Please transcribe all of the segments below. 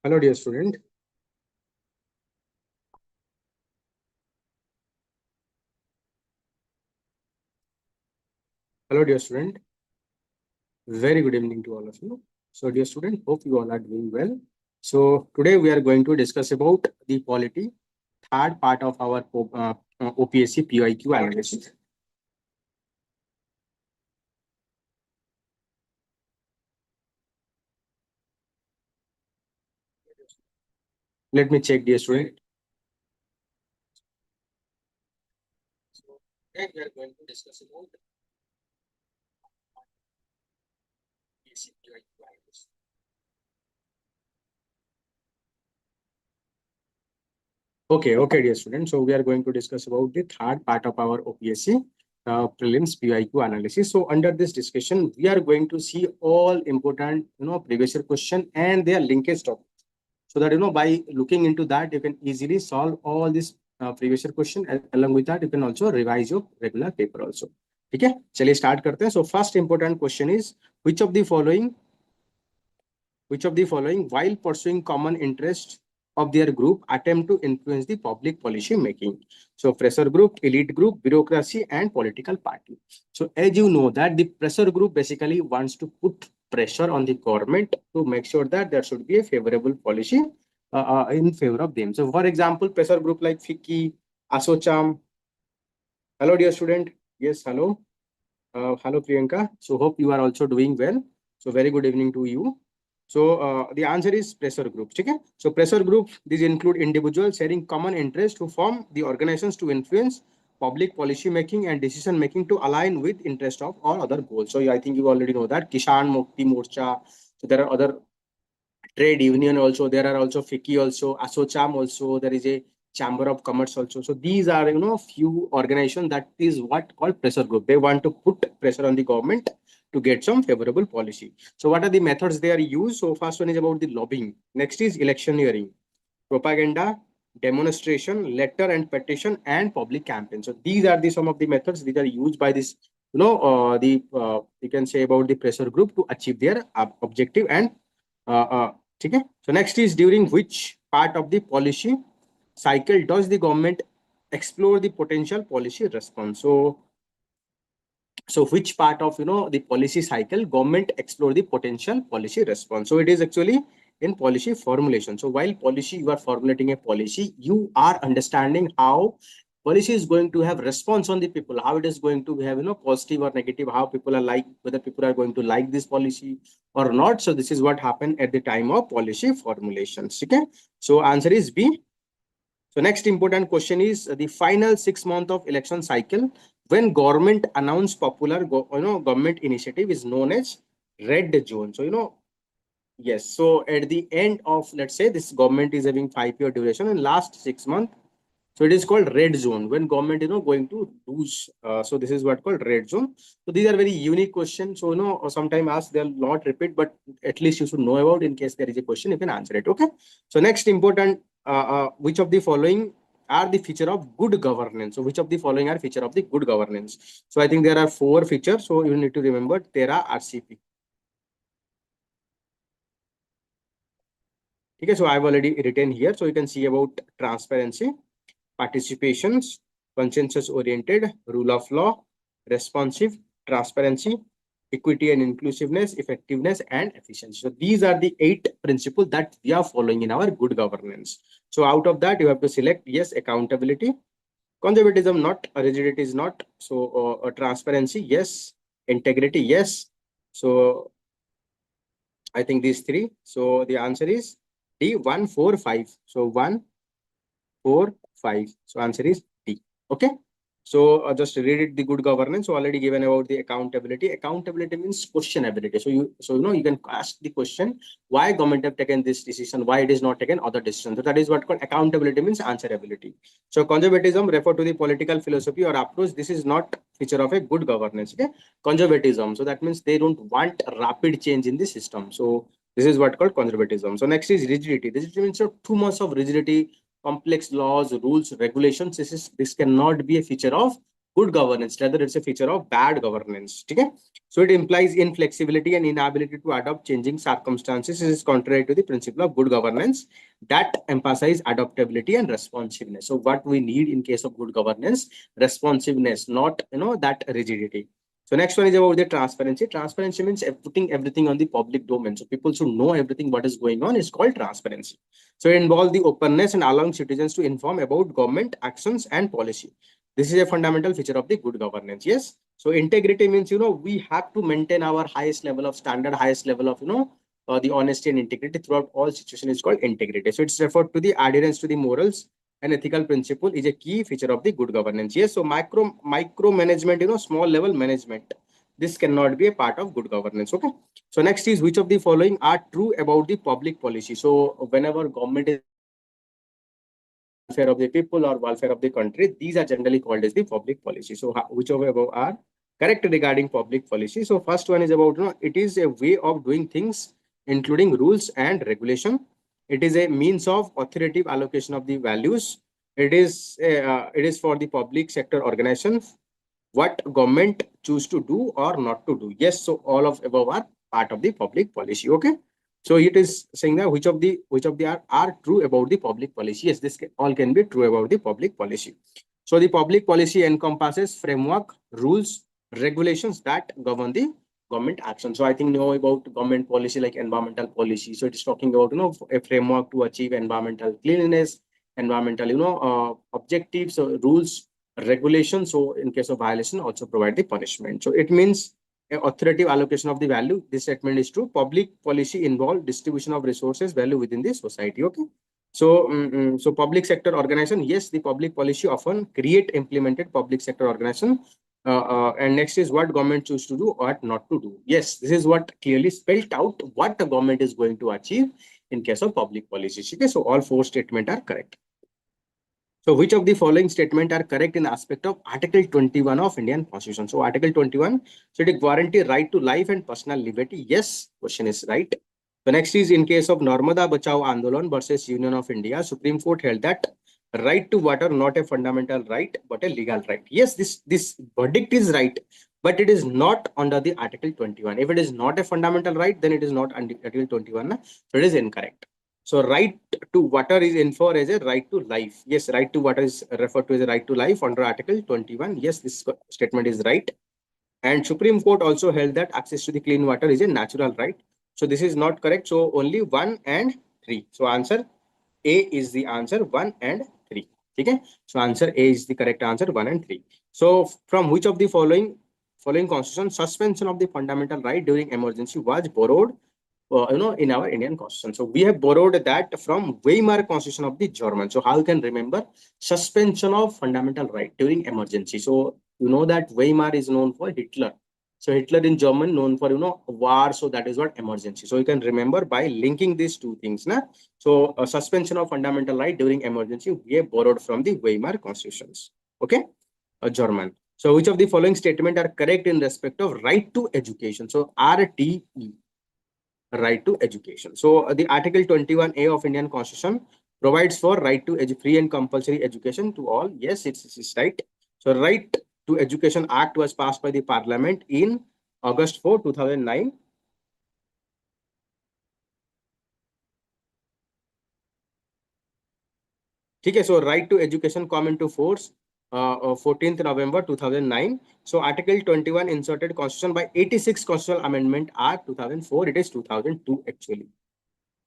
Hello, dear student. Hello, dear student. Very good evening to all of you. So, dear student, hope you all are doing well. So, today we are going to discuss about the polity, third part of our OPSC PYQ analysis. Let me check, dear student. So, today we are going to discuss about OPSC PYQ analysis. Okay, dear student. So we are going to discuss about the third part of our OPSC prelims PYQ analysis. So under this discussion, we are going to see all important, previous year question and their linkage topics. So that, by looking into that, you can easily solve all this previous year question. Along with that, you can also revise your regular paper also. Okay, चलिए start करते हैं. So first important question is, which of the following, while pursuing common interest of their group, attempt to influence the public policy making? So pressure group, elite group, bureaucracy, and political party. So as you know that the pressure group basically wants to put pressure on the government to make sure that there should be a favorable policy in favor of them. So for example, pressure group like FICCI, ASOCHAM. Hello, dear student. Yes, hello. Hello, Priyanka. So hope you are also doing well. So very good evening to you. So the answer is pressure group. Okay? So pressure group, these include individuals sharing common interest who form the organizations to influence public policy making and decision making to align with interest of all other goals. So I think you already know that Kishan Mukti Morcha. So there are other trade union also. There are also FICCI also, ASOCHAM also. There is a Chamber of Commerce also. So these are, few organizations that is what called pressure group. They want to put pressure on the government to get some favorable policy. So what are the methods they are used? So first one is about the lobbying. Next is electioneering, propaganda, demonstration, letter and petition, and public campaign. So these are the some of the methods which are used by this, you can say about the pressure group to achieve their objective and okay. So next is, during which part of the policy cycle does the government explore the potential policy response? So which part of the policy cycle government explore the potential policy response? So it is actually in policy formulation. So while policy, you are formulating a policy, you are understanding how policy is going to have response on the people, how it is going to have positive or negative, how people are like, whether people are going to like this policy or not. So this is what happened at the time of policy formulations. Okay, so answer is B. So next important question is, the final 6 month of election cycle, when government announce popular government initiative, is known as red zone. So yes. So at the end of, let's say, this government is having 5 year duration and last 6 months, so it is called red zone when government going to lose. So this is what called red zone. So these are very unique questions. So sometime ask, they'll not repeat, but at least you should know about, in case there is a question you can answer it. Okay. So next important, which of the following are the feature of good governance? So which of the following are feature of the good governance? So I think there are 4 features. So you need to remember TERA RCP. Okay, so I've already written here. So you can see about transparency, participations, consensus oriented, rule of law, responsive, transparency, equity and inclusiveness, effectiveness, and efficiency. So these are the 8 principles that we are following in our good governance. So out of that, you have to select yes, accountability, conservatism not, rigidity is not. So transparency, yes, integrity, yes. So I think these 3. So the answer is D, 1, 4, 5. So 1, 4, 5. So answer is D. Okay. So just read it, the good governance. So already given about the accountability. Accountability means questionability. So you can ask the question, why government have taken this decision, why it is not taken other decisions. So that is what called accountability means answerability. So conservatism refer to the political philosophy or approach. This is not feature of a good governance. Okay. Conservatism. So that means they don't want rapid change in the system. So this is what called conservatism. So next is rigidity. Rigidity means too much of rigidity, complex laws, rules, regulations. This cannot be a feature of good governance, rather it's a feature of bad governance. Okay? So it implies inflexibility and inability to adapt changing circumstances. This is contrary to the principle of good governance that emphasize adaptability and responsiveness. So what we need in case of good governance, responsiveness, not that rigidity. So next one is about the transparency. Transparency means putting everything on the public domain. So people should know everything what is going on is called transparency. So it involves the openness and allowing citizens to inform about government actions and policy. This is a fundamental feature of the good governance. Yes. So integrity means, we have to maintain our highest level of standard, highest level of, the honesty and integrity throughout all situations is called integrity. So it's referred to the adherence to the morals and ethical principle is a key feature of the good governance. Yes. So micro management, small level management. This cannot be a part of good governance. Okay. So next is which of the following are true about the public policy. So whenever government is welfare of the people or welfare of the country, these are generally called as the public policy. So whichever above are correct regarding public policy. So first one is about, it is a way of doing things, including rules and regulation. It is a means of authoritative allocation of the values. It is for the public sector organizations what government choose to do or not to do. Yes, so all of above are part of the public policy. Okay. So it is saying that which of the are true about the public policy. Yes, all can be true about the public policy. So the public policy encompasses framework, rules, regulations that govern the government action. So I think know about government policy like environmental policy. So it is talking about a framework to achieve environmental cleanliness, environmental objectives, rules, regulation. So in case of violation, also provide the punishment. So it means authoritative allocation of the value. This statement is true. Public policy involve distribution of resources value within the society. Okay. So, so public sector organization, yes, the public policy often create implemented public sector organization. And next is what government choose to do or not to do. Yes, this is what clearly spelled out what the government is going to achieve in case of public policy. Okay, so all four statements are correct. So which of the following statement are correct in aspect of Article 21 of Indian Constitution? So Article 21, so it guarantee right to life and personal liberty. Yes, question is right. The next is in case of Narmada Bachao Andolan versus Union of India, Supreme Court held that right to water not a fundamental right but a legal right. Yes, this verdict is right, but it is not under the Article 21. If it is not a fundamental right, then it is not under Article 21. So it is incorrect. So right to water is inferred as a right to life. Yes, right to water is referred to as a right to life under Article 21. Yes, this statement is right. And Supreme Court also held that access to the clean water is a natural right. So this is not correct. So only 1 and 3. So answer A is the answer 1 and 3. Okay. So answer A is the correct answer 1 and 3. So from which of the following constitution suspension of the fundamental right during emergency was borrowed in our Indian constitution. So we have borrowed that from Weimar constitution of the German. So how you can remember suspension of fundamental right during emergency. So you know that Weimar is known for Hitler. So Hitler in German known for war. So that is what emergency. So you can remember by linking these two things. So suspension of fundamental right during emergency we have borrowed from the Weimar constitutions. Okay, German. So which of the following statement are correct in respect of right to education? So RTE, right to education. So the Article 21A of Indian Constitution provides for right to free and compulsory education to all. Yes, it's right. So Right to Education Act was passed by the Parliament in August 4, 2009. Okay, so right to education come into force 14th November 2009. So Article 21 inserted Constitution by 86 Constitutional Amendment Act 2004. It is 2002 actually.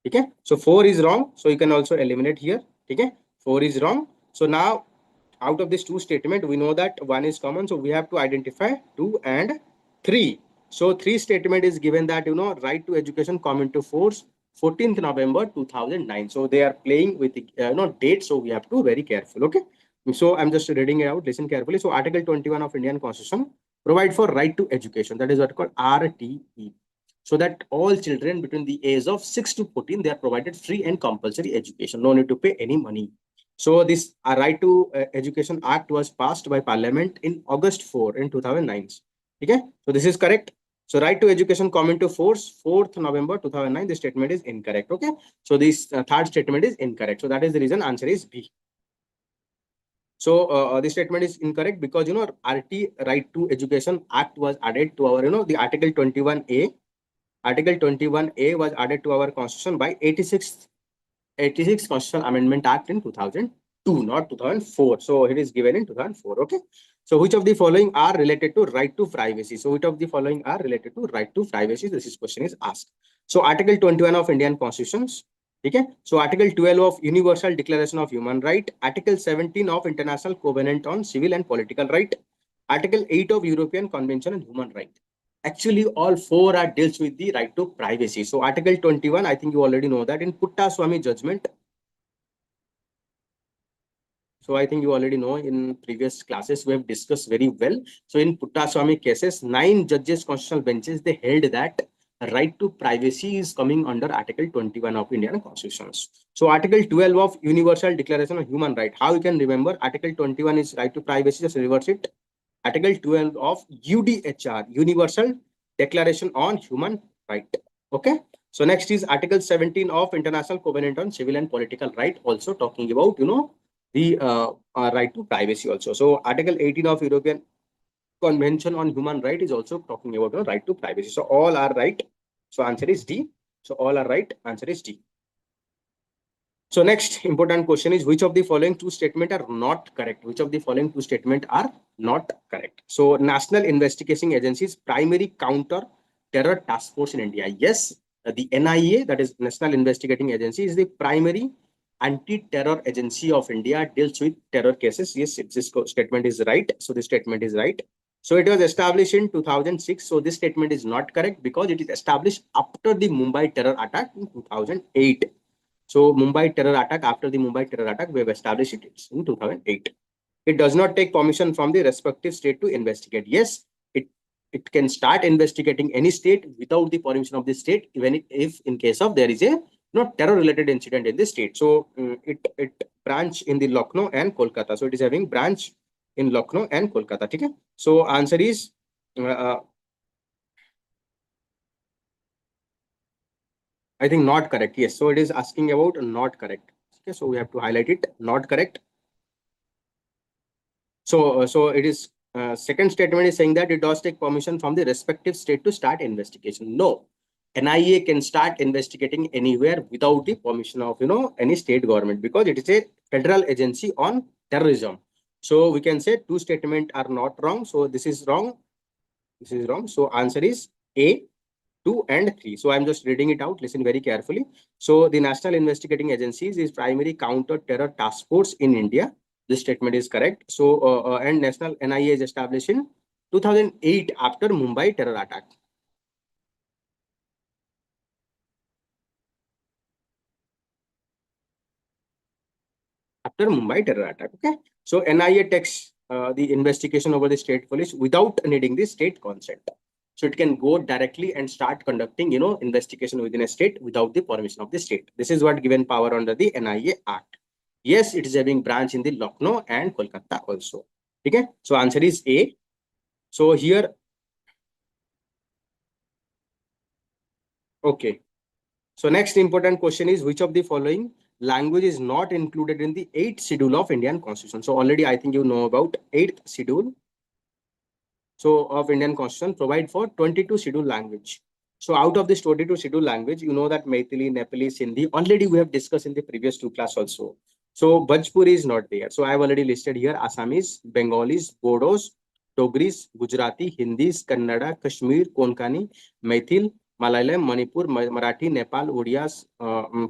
Okay, so 4 is wrong. So you can also eliminate here. Okay, 4 is wrong. So now out of this two statement, we know that 1 is common. So we have to identify 2 and 3. So 3 statement is given that, right to education come into force 14th November 2009. So they are playing with the date. So we have to be very careful. Okay. So I'm just reading it out. Listen carefully. So Article 21 of Indian Constitution provide for right to education. That is what called RTE. So that all children between the age of 6 to 14, they are provided free and compulsory education. No need to pay any money. So this Right to Education Act was passed by Parliament in August 4 in 2009. Okay, so this is correct. So right to education come into force 4th November 2009. The statement is incorrect. Okay, so this third statement is incorrect. So that is the reason answer is B. So this statement is incorrect because RT Right to Education Act was added to our the Article 21A. Article 21A was added to our constitution by 86 Constitutional Amendment Act in 2002, not 2004. So it is given in 2004. Okay. So which of the following are related to right to privacy? So which of the following are related to right to privacy? This question is asked. So Article 21 of Indian Constitutions. Okay. So Article 12 of Universal Declaration of Human Right. Article 17 of International Covenant on Civil and Political Right. Article 8 of European Convention on Human Rights. Actually, all four are deals with the right to privacy. So Article 21, I think you already know that in Puttaswamy judgment. So I think you already know in previous classes we have discussed very well. So in Puttaswamy cases, 9 judges constitutional benches, they held that right to privacy is coming under Article 21 of Indian Constitutions. So Article 12 of Universal Declaration of Human Rights. How you can remember Article 21 is right to privacy, just reverse it. Article 12 of UDHR, Universal Declaration on Human Right. Okay. So next is Article 17 of International Covenant on Civil and Political Right, also talking about, the right to privacy also. So Article 18 of European Convention on Human Right is also talking about right to privacy. So all are right. So answer is D. So all are right. Answer is D. So next important question is which of the following two statements are not correct? Which of the following two statements are not correct? So National Investigation Agency's primary counter terror task force in India. Yes, the NIA, that is National Investigating Agency, is the primary anti-terror agency of India, deals with terror cases. Yes, this statement is right. So this statement is right. So it was established in 2006. So this statement is not correct because it is established after the Mumbai terror attack in 2008. So Mumbai terror attack, after the Mumbai terror attack, we have established it in 2008. It does not take permission from the respective state to investigate. Yes, it can start investigating any state without the permission of the state, even if in case of there is a terror related incident in the state. So it branch in the Lucknow and Kolkata. So it is having branch in Lucknow and Kolkata. Okay? So answer is I think not correct. Yes. So it is asking about not correct. Okay. So we have to highlight it. Not correct. So it is second statement is saying that it does take permission from the respective state to start investigation. No, NIA can start investigating anywhere without the permission of any state government because it is a federal agency on terrorism. So we can say two statements are not wrong. So this is wrong. This is wrong. So answer is A. 2 and 3. So I'm just reading it out. Listen very carefully. So the National Investigating Agencies is primary counter-terror task force in India. This statement is correct. So and National NIA is established in 2008 after Mumbai terror attack. After Mumbai terror attack. Okay. So NIA takes the investigation over the state police without needing the state consent. So it can go directly and start conducting, investigation within a state without the permission of the state. This is what given power under the NIA Act. Yes, it is having branch in the Lucknow and Kolkata also. Okay. So answer is A. So here, okay. So next important question is which of the following language is not included in the 8th schedule of Indian Constitution? So already I think you know about 8th schedule. So of Indian Constitution provide for 22 scheduled language. So out of this 22 scheduled language, you know that Maithili, Nepali, Sindhi, already we have discussed in the previous two class also. So Bhojpuri is not there. So I have already listed here Assamese, Bengalis, Bodos, Dogris, Gujarati, Hindis, Kannada, Kashmir, Konkani, Maithil, Malayalam, Manipur, Marathi, Nepal, Odia,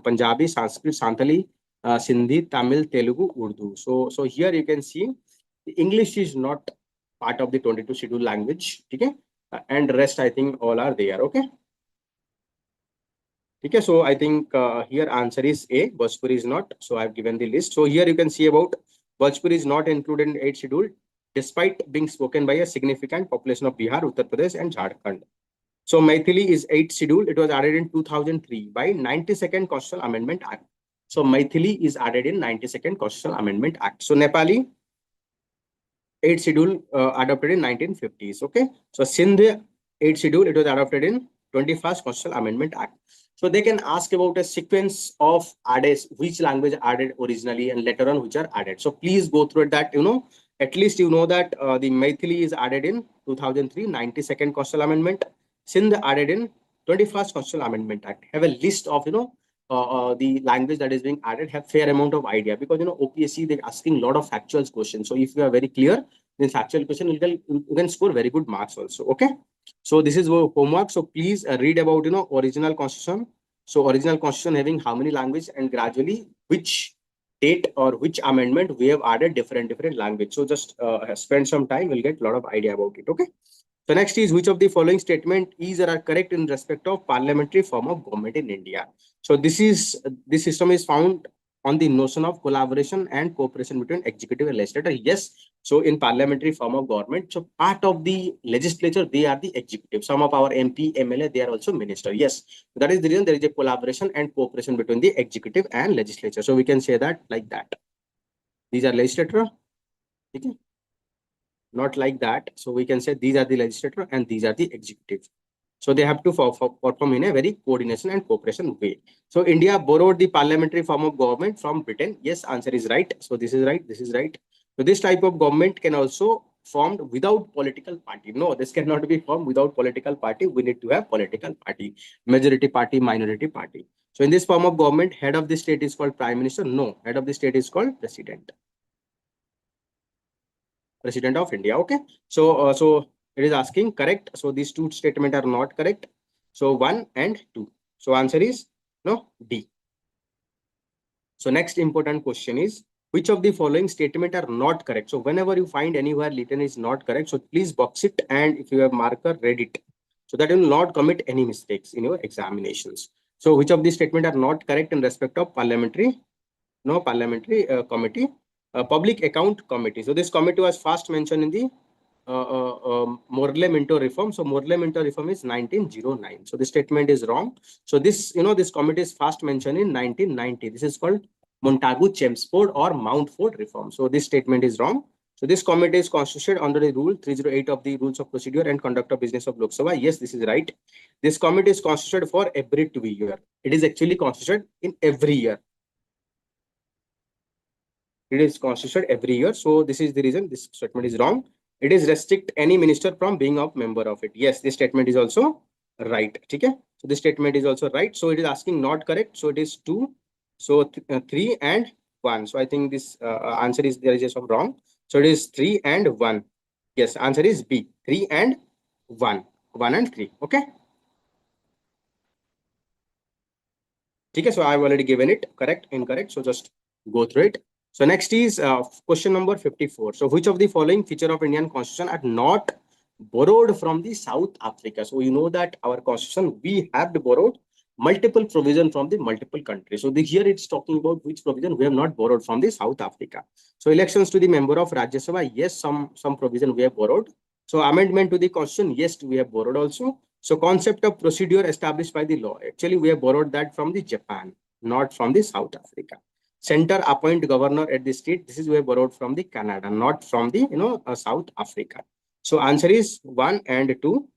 Punjabi, Sanskrit, Santali, Sindhi, Tamil, Telugu, Urdu. So here you can see English is not part of the 22 scheduled language. Okay. And rest I think all are there. Okay. Okay. So I think here answer is A. Bhojpuri is not. So I've given the list. So here you can see about Bhojpuri is not included in 8th schedule despite being spoken by a significant population of Bihar, Uttar Pradesh and Jharkhand. So Maithili is 8th schedule. It was added in 2003 by 92nd Constitutional Amendment Act. So Maithili is added in 92nd Constitutional Amendment Act. So Nepali 8th schedule adopted in 1950s. Okay. So Sindh 8th schedule, it was adopted in 21st Constitutional Amendment Act. So they can ask about a sequence of added, which language added originally and later on which are added. So please go through it that, at least that the Maithili is added in 2003, 92nd Constitutional Amendment. Sindh added in 21st Constitutional Amendment Act. Have a list of, the language that is being added, have fair amount of idea, because, OPSC, they're asking a lot of factual questions. So if you are very clear, then factual question, you can score very good marks also. Okay. So this is your homework. So please read about, original constitution. So original constitution having how many language, and gradually which date or which amendment we have added different language. So just spend some time, we'll get a lot of idea about it. Okay. So next is, which of the following statement is or are correct in respect of parliamentary form of government in India? So this system is found on the notion of collaboration and cooperation between executive and legislature. Yes. So in parliamentary form of government, so part of the legislature, they are the executive. Some of our MP, MLA, they are also minister. Yes. That is the reason there is a collaboration and cooperation between the executive and legislature. So we can say that like that. These are legislature. Okay. Not like that. So we can say these are the legislature and these are the executive. So they have to perform in a very coordination and cooperation way. So India borrowed the parliamentary form of government from Britain. Yes, answer is right. So this is right. This is right. So this type of government can also formed without political party. No, this cannot be formed without political party. We need to have political party, majority party, minority party. So in this form of government, head of the state is called prime minister. No, head of the state is called president. President of India. Okay. So it is asking correct. So these two statements are not correct. So 1 and 2. So answer is no, D. So next important question is, which of the following statement are not correct? So whenever you find anywhere written is not correct, so please box it, and if you have marker, read it, so that you will not commit any mistakes in your examinations. So which of these statement are not correct in respect of parliamentary committee, public account committee. So this committee was first mentioned in the Morley-Minto reform. So Morley-Minto reform is 1909. So this statement is wrong. So this, this committee is first mentioned in 1990. This is called Montagu-Chelmsford or Mountford reform. So this statement is wrong. So this committee is constituted under the rule 308 of the Rules of Procedure and Conduct of Business of Lok Sabha. Yes, this is right. This committee is constituted for every 2 years. It is actually constituted in every year. It is constituted every year. So this is the reason this statement is wrong. It is restrict any minister from being a member of it. Yes, this statement is also right. Okay. So this statement is also right. So it is asking not correct. So it is 2. So 3 and 1. So I think this answer is, there is some wrong. So it is 3 and 1. Yes, answer is B. 3 and 1. 1 and 3. Okay. Okay. So I've already given it correct, incorrect. So just go through it. So next is question number 54. So which of the following feature of Indian Constitution are not borrowed from the South Africa? So you know that our Constitution, we have borrowed multiple provision from the multiple countries. So here it's talking about which provision we have not borrowed from the South Africa. So elections to the member of Rajya Sabha, yes, some provision we have borrowed. So amendment to the Constitution, yes, we have borrowed also. So concept of procedure established by the law, actually we have borrowed that from the Japan, not from the South Africa. Center appoint governor at the state. This is we have borrowed from the Canada, not from the South Africa. So answer is 1 and 2.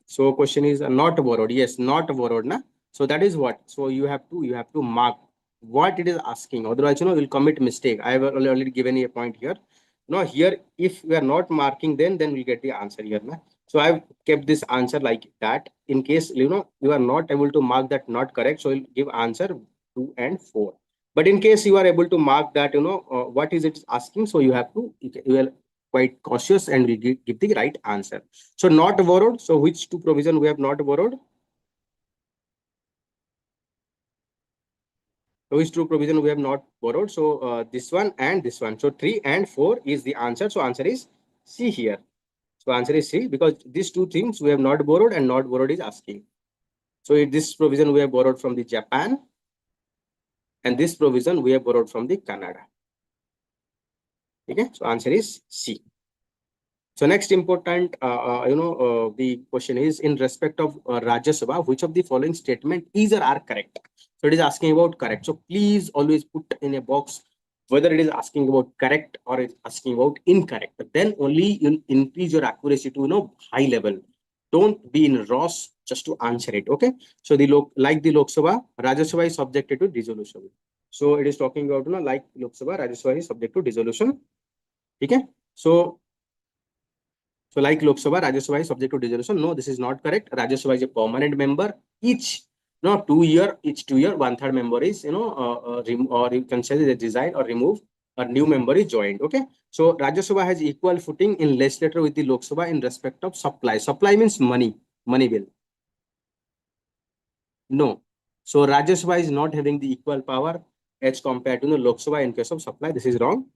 So question is not borrowed. Yes, not borrowed, na. So that is what. So you have to mark what it is asking. Otherwise, you'll commit mistake. I have already given you a point here. No, here if we are not marking, then we'll get the answer here, na. So I've kept this answer like that. In case you are not able to mark that not correct, so you'll give answer 2 and 4. But in case you are able to mark that what is it asking, so you have to, you will quite cautious and we give the right answer. So not borrowed. So which two provision we have not borrowed? So which two provision we have not borrowed? So this one and this one. So 3 and 4 is the answer. So answer is C here. So answer is C, because these two things we have not borrowed, and not borrowed is asking. So this provision we have borrowed from the Japan, and this provision we have borrowed from the Canada. Okay. So answer is C. So next important, the question is in respect of Rajya Sabha, which of the following statement is or are correct? So it is asking about correct. So please always put in a box whether it is asking about correct or it's asking about incorrect. But then only you'll increase your accuracy to high level. Don't be in Ross just to answer it. Okay. So the like the Lok Sabha, Rajya Sabha is subjected to dissolution. So it is talking about, like Lok Sabha, Rajya Sabha is subject to dissolution. Okay. So like Lok Sabha, Rajya Sabha is subject to dissolution. No, this is not correct. Rajya Sabha is a permanent member. Each 2 year, 1/3 member is, or you can say they resign or remove, a new member is joined. Okay. So Rajya Sabha has equal footing in legislature with the Lok Sabha in respect of supply. Supply means money bill. No. So Rajya Sabha is not having the equal power as compared to the Lok Sabha in case of supply. This is wrong.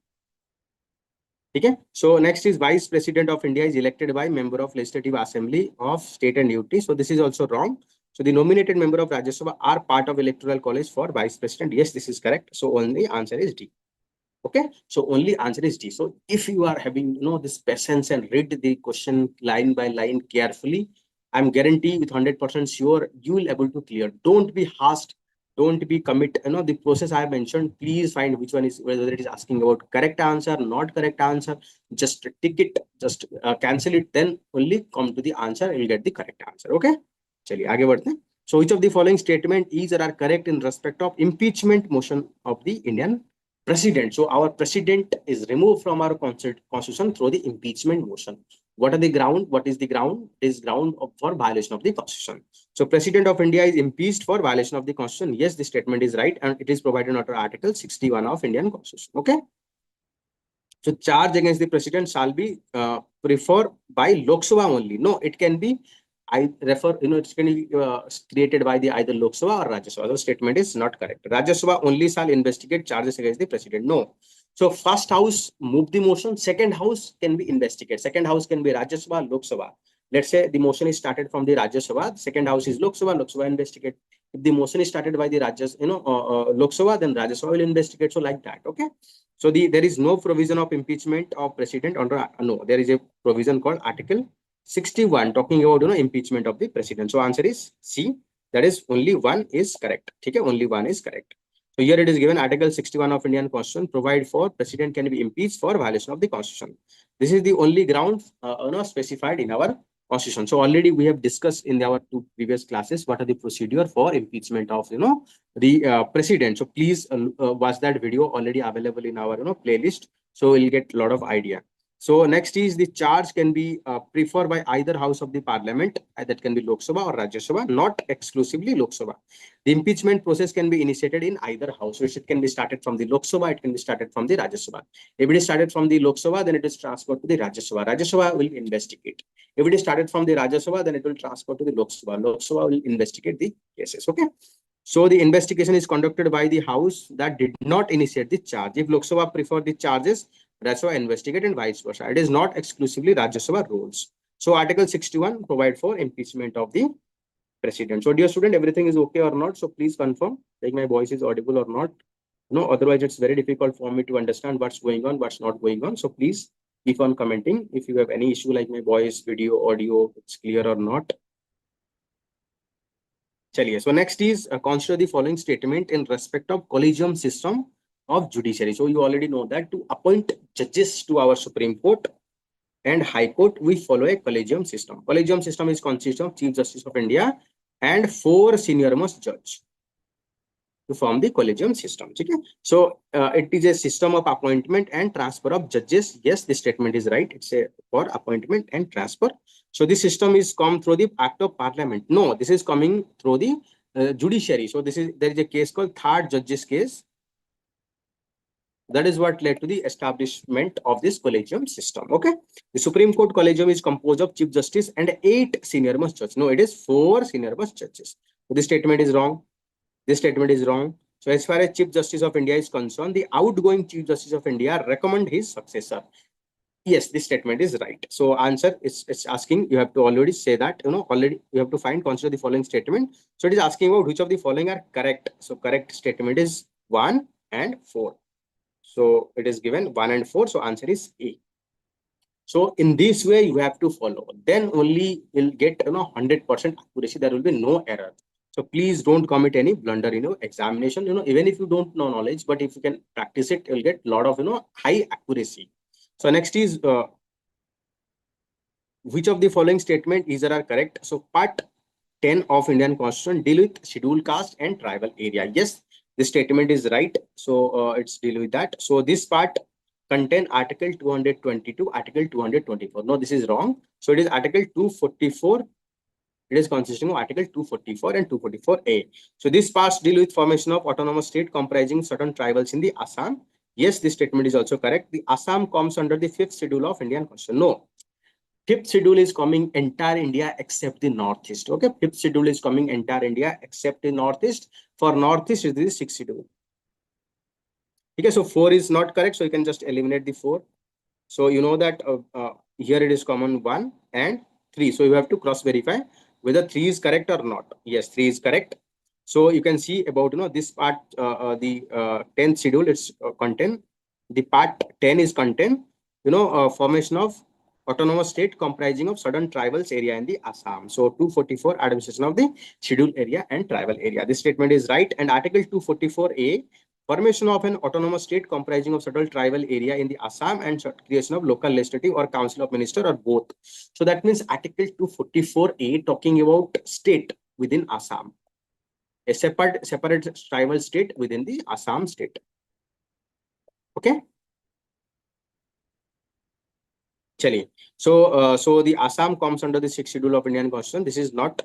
Okay. So next is Vice President of India is elected by member of Legislative Assembly of State and UT. So this is also wrong. So the nominated member of Rajya Sabha are part of Electoral College for Vice President. Yes, this is correct. So only answer is D. Okay. So only answer is D. So if you are having, this patience and read the question line by line carefully, I'm guarantee with 100% sure you will able to clear. Don't be hashed. Don't be commit. The process I have mentioned. Please find which one is, whether it is asking about correct answer, not correct answer. Just tick it. Just cancel it. Then only come to the answer. You will get the correct answer. Okay. चलिए आगे बढ़ते हैं. So which of the following statement is or are correct in respect of impeachment motion of the Indian president? So our president is removed from our constitution through the impeachment motion. What are the ground? What is the ground? It is ground for violation of the constitution. So President of India is impeached for violation of the constitution. Yes, the statement is right, and it is provided under Article 61 of Indian Constitution. Okay. So charge against the president shall be preferred by Lok Sabha only. No, it can be, I refer, it can be created by the either Lok Sabha or Rajya Sabha. The statement is not correct. Rajya Sabha only shall investigate charges against the president. No. So first house move the motion. Second house can be investigated. Second house can be Rajya Sabha, Lok Sabha. Let's say the motion is started from the Rajya Sabha. Second house is Lok Sabha investigate. If the motion is started by the Rajya, Lok Sabha, then Rajya Sabha will investigate. So like that. Okay. So there is no provision of impeachment of president under, no, there is a provision called Article 61 talking about, impeachment of the president. So answer is C. That is only one is correct. Okay, only one is correct. So here it is given Article 61 of Indian Constitution provide for president can be impeached for violation of the Constitution. This is the only ground specified in our Constitution. So already we have discussed in our two previous classes what are the procedure for impeachment of the president. So please watch that video, already available in our playlist. So you'll get a lot of idea. So next is the charge can be preferred by either house of the parliament, that can be Lok Sabha or Rajya Sabha, not exclusively Lok Sabha. The impeachment process can be initiated in either house. So it can be started from the Lok Sabha, it can be started from the Rajya Sabha. If it is started from the Lok Sabha, then it is transferred to the Rajya Sabha. Rajya Sabha will investigate. If it is started from the Rajya Sabha, then it will transfer to the Lok Sabha. Lok Sabha will investigate the cases. Okay. So the investigation is conducted by the house that did not initiate the charge. If Lok Sabha prefer the charges, Rajya Sabha investigate and vice versa. It is not exclusively Rajya Sabha rules. So Article 61 provide for impeachment of the president. So dear student, everything is okay or not? So please confirm like my voice is audible or not. No, otherwise it's very difficult for me to understand what's going on, what's not going on. So please keep on commenting if you have any issue like my voice, video, audio, it's clear or not. Chaliye. So next is consider the following statement in respect of collegium system of judiciary. So you already know that to appoint judges to our Supreme Court and High Court, we follow a collegium system. Collegium system is consist of Chief Justice of India and 4 senior most judge to form the collegium system. Okay? So it is a system of appointment and transfer of judges. Yes, this statement is right. It's a for appointment and transfer. So this system is come through the act of parliament. No, this is coming through the judiciary. So there is a case called third judges case. That is what led to the establishment of this collegium system. Okay. The Supreme Court collegium is composed of Chief Justice and 8 senior most judges. No, it is 4 senior most judges. So this statement is wrong. This statement is wrong. So as far as Chief Justice of India is concerned, the outgoing Chief Justice of India recommend his successor. Yes, this statement is right. So answer is it's asking, you have to already say that, already you have to consider the following statement. So it is asking about which of the following are correct. So correct statement is 1 and 4. So it is given 1 and 4. So answer is A. So in this way you have to follow. Then only you'll get 100% accuracy. There will be no error. So please don't commit any blunder in your examination. Even if you don't know knowledge, but if you can practice it, you'll get a lot of high accuracy. So next is which of the following statement is or are correct? So part 10 of Indian Constitution deal with scheduled caste and tribal area. Yes, this statement is right. So it's deal with that. So this part contain Article 222, Article 224. No, this is wrong. So it is Article 244. It is consisting of Article 244 and 244A. So this parts deal with formation of autonomous state comprising certain tribals in the Assam. Yes, this statement is also correct. The Assam comes under the 5th schedule of Indian Constitution. No, 5th schedule is coming entire India except the Northeast. Okay, 5th schedule is coming entire India except the Northeast. For Northeast, it is the 6th schedule. Okay, so 4 is not correct, so you can just eliminate the 4. So you know that here it is common 1 and 3. So you have to cross verify whether 3 is correct or not. Yes, 3 is correct. So you can see about this part, the 10th schedule, it's contain. The part 10 is contain formation of autonomous state comprising of certain tribals area in the Assam. So 244 administration of the scheduled area and tribal area. This statement is right. And Article 244A, formation of an autonomous state comprising of certain tribal area in the Assam and creation of local legislative or council of minister or both. So that means Article 244A talking about state within Assam, a separate tribal state within the Assam state. Okay. Chali. So the Assam comes under the 6th schedule of Indian Constitution. This is not.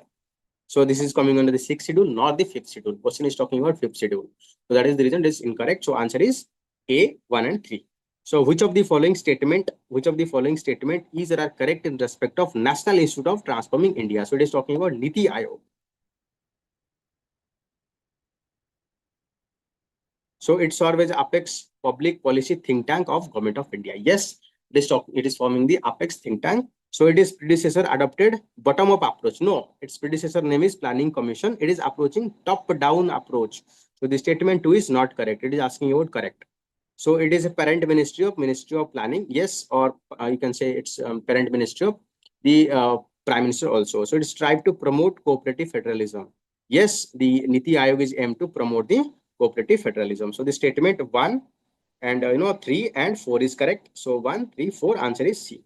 So this is coming under the 6th schedule, not the 5th schedule. Question is talking about 5th schedule. So that is the reason it is incorrect. So answer is A, 1 and 3. So which of the following statement is or are correct in respect of National Institute of Transforming India? So it is talking about NITI Aayog. So it serves as apex public policy think tank of Government of India. Yes, it is forming the apex think tank. So it is predecessor adopted bottom-up approach. No, its predecessor name is Planning Commission. It is approaching top-down approach. So the statement 2 is not correct. It is asking about correct. So it is a parent Ministry of Planning. Yes, or you can say it's parent ministry of the Prime Minister also. So it strive to promote cooperative federalism. Yes, the NITI Aayog is aimed to promote the cooperative federalism. So the statement 1 and 3 and 4 is correct. So 1, 3, 4 answer is C.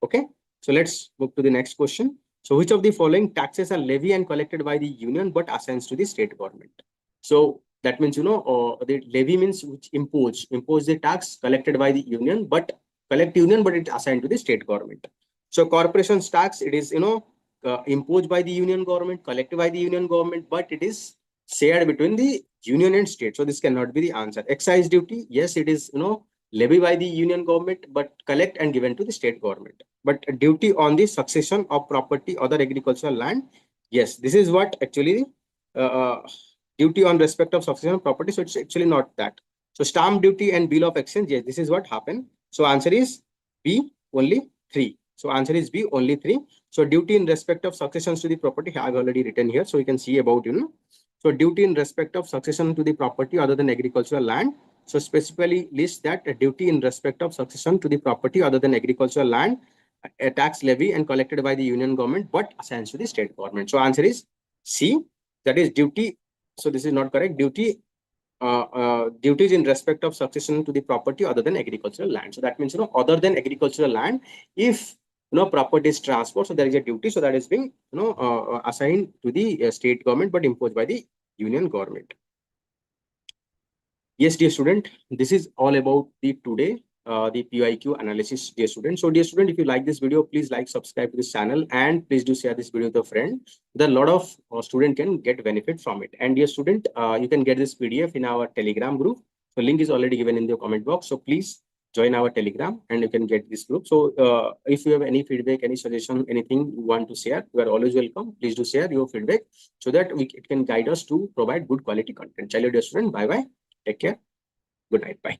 Okay, so let's move to the next question. So which of the following taxes are levied and collected by the union but assigned to the state government? So that means the levy means which impose the tax collected by the union but it assigned to the state government. So corporations tax, it is imposed by the union government, collected by the union government, but it is shared between the union and state. So this cannot be the answer. Excise duty, yes, it is levied by the union government but collect and given to the state government. But duty on the succession of property, other agricultural land, yes, this is what actually duty on respect of succession of property. So it's actually not that. So stamp duty and bill of exchange, yes, this is what happened. So answer is B, only 3. So answer is B, only 3. So duty in respect of successions to the property, I have already written here. So you can see about so duty in respect of succession to the property other than agricultural land. So specifically list that a duty in respect of succession to the property other than agricultural land, a tax levy and collected by the union government but assigned to the state government. So answer is C, that is duty. So this is not correct. Duties in respect of succession to the property other than agricultural land. So that means other than agricultural land, if property is transferred, so there is a duty. So that is being assigned to the state government but imposed by the union government. Yes, dear student, this is all about the today the PYQ analysis, dear student. So dear student, if you like this video, please like, subscribe to this channel, and please do share this video with a friend. That a lot of student can get benefit from it. And dear student, you can get this PDF in our Telegram group. So link is already given in the comment box. So please join our Telegram and you can get this group. So if you have any feedback, any suggestion, anything you want to share, you are always welcome. Please do share your feedback so that it can guide us to provide good quality content. Chalo dear student, bye bye. Take care. Good night. Bye.